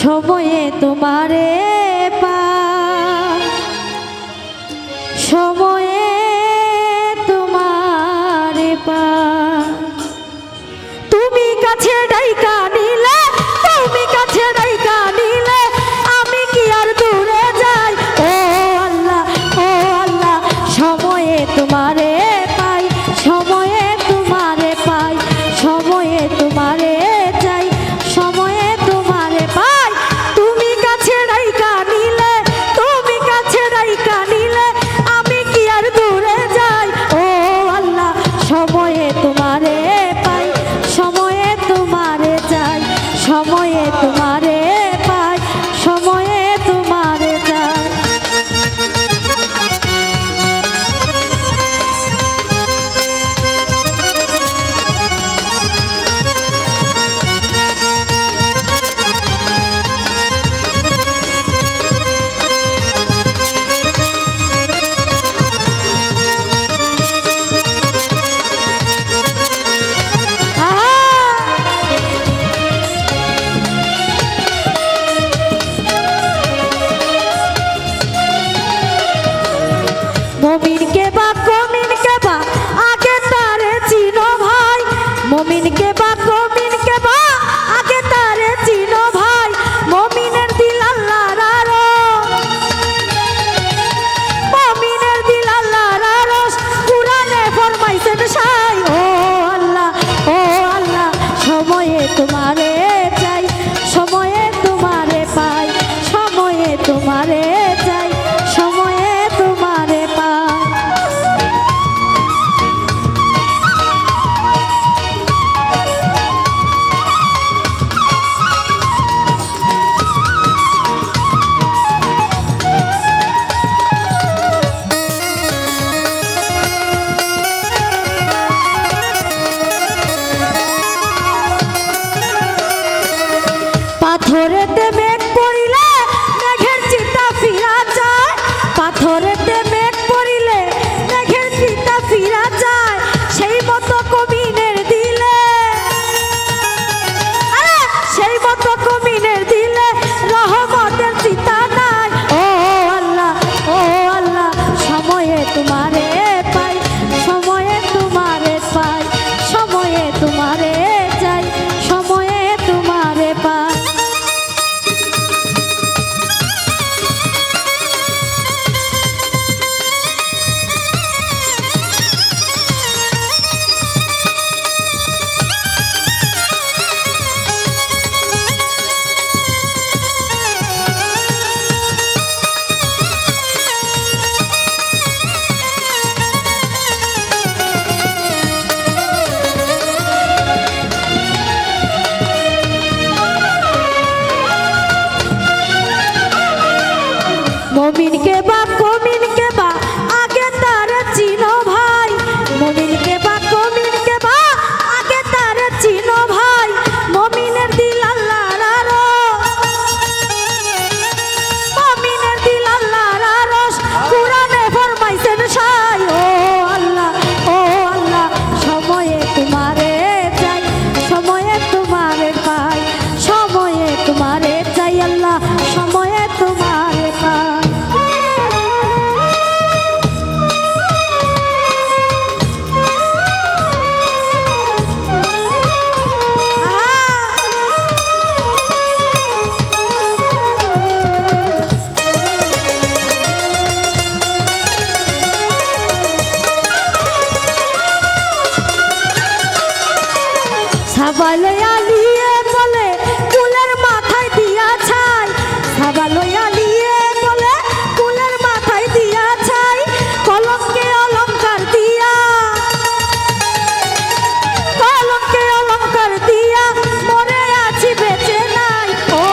সময়ে তোমারে পাই, সময়ে তোমারে পাই। তুমি কাছে ডাইকা নিলে, তুমি কাছে ডাইকা নিলে আমি কি আর দূরে যাই। ও আল্লাহ, ও আল্লাহ, সময়ে তোমারে পাই, সময়ে তোমারে পাই, সময়ে তোমারে যাই, সময়ে তোমারে পাই। তুমি কাছে ডাইকা নিলে, তুমি কাছে ডাইকা নিলে আমি কি আর দূরে যাই। ও আল্লাহ, সময়ে তোমারে পাই, সময়ে তোমারে যাই, সময়ে তোমারে পাই, সময়ে তোমারে যাই। মমিন কে বা কমিন কে বা আগে তারে চিনো ভাই, মমিন কে বা কমিন কে বা আগে তারে চিনো ভাই। মমিনের দিল আল্লাহর আরশ, মমিনের দিল আল্লাহর আরশ, কুরআনে ফরমাইছেন সাই। ও আল্লাহ, ও আল্লাহ, সময়ে তোমারে চাই, সময়ে তোমারে পাই, সময়ে তোমারে চাই, সময়ে তোমারে পাই। পাথরেতে মেঘ পড়িলে মেঘের চিতা ফিরা যায়, পাথরেতে মেঘ পড়িলে মেঘের চিতা ফিরা যায়। সেই মতো কমিনের দিলে, আরে সেই মতো কমিনের দিলে রহমতের চিতা নাই। ও আল্লাহ, ও আল্লাহ, সময়ে তোমারে পাই, সময়ে তোমারে পাই, সময়ে তোমারে যাই, সময়ে তোমারে পাই। মমিন কে বা কমিন কে বা আগে তারে চিনো ভাই, মমিন কে বা কমিন কে বা আগে তারে চিনো ভাই। মমিনের দিল আল্লাহর আরশ, মমিনের দিল আল্লাহর আরশ, কুরআনে ফরমাইছেন সাই। ও আল্লাহ, ও আল্লাহ, সময়ে তোমারে চাই, সময়ে তোমারে পাই, সময়ে তোমারে চাই আল্লাহ, সময়ে তোমারে পাই। সাবালয়া লিয়ে বলে কুলের মাথায় দিয়া ছাই, সাবালয়া লিয়ে বলে কুলের মাথায় দিয়া ছাই। কলমকে অলংকার দিয়া, কলমকে অলংকার দিয়া মরে আছি বেঁচে নাই। ও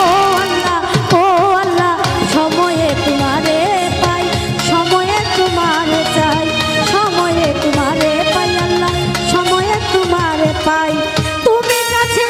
আল্লাহ, ও আল্লাহ, সময়ে তোমারে পাই, সময়ে তোমারে চাই, সময়ে তোমারে পাই আল্লাহ, সময়ে তোমারে পাই। তুমি কাছে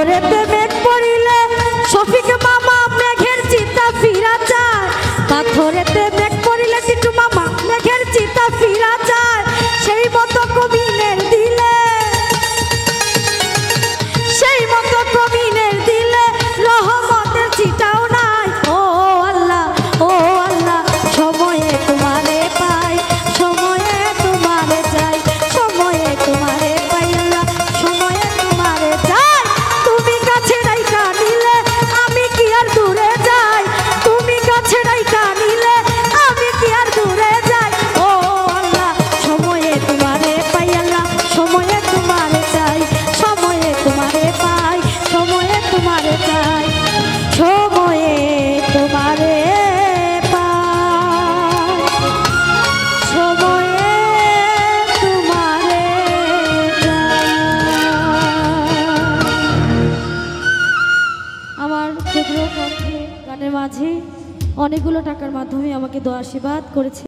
পাথরেতে মেঘ পড়িলে শফিক মামা মেঘের চিতা ফিরা যায়, পাথরেতে মেঘ পড়িলে টিটু মামা মেঘের চিতা ফিরা যায়। সেই মতো কবিনের দিলে, সেই মতো কবিনের দিলে রহমতের চিটাও নাই। ও আল্লাহ, ও আল্লাহ, সময়ে তোমারে পাই, সময়ে তোমারে চাই, সময়ে তোমারে পাই আল্লাহ, সময়ে তোমারে চাই। তুমি কাছে রাইখা নিলে আমি কি আর দূরে যাই, তুমি কাছে রাইখা নিলে আমি কি আর দূরে যাই। ও আল্লাহ, সময়ে তোমারে পাই আল্লাহ, সময়ে তোমারে চাই, সময়ে তোমারে পাই, সময়ে তোমারে চাই, সময়ে তোমারে পাই, সময়ে তোমারে আমার ক্ষুদ্র কণ্ঠে গানের মাঝে অনেকগুলো টাকার মাধ্যমে আমাকে দোয়া আশীর্বাদ করেছে।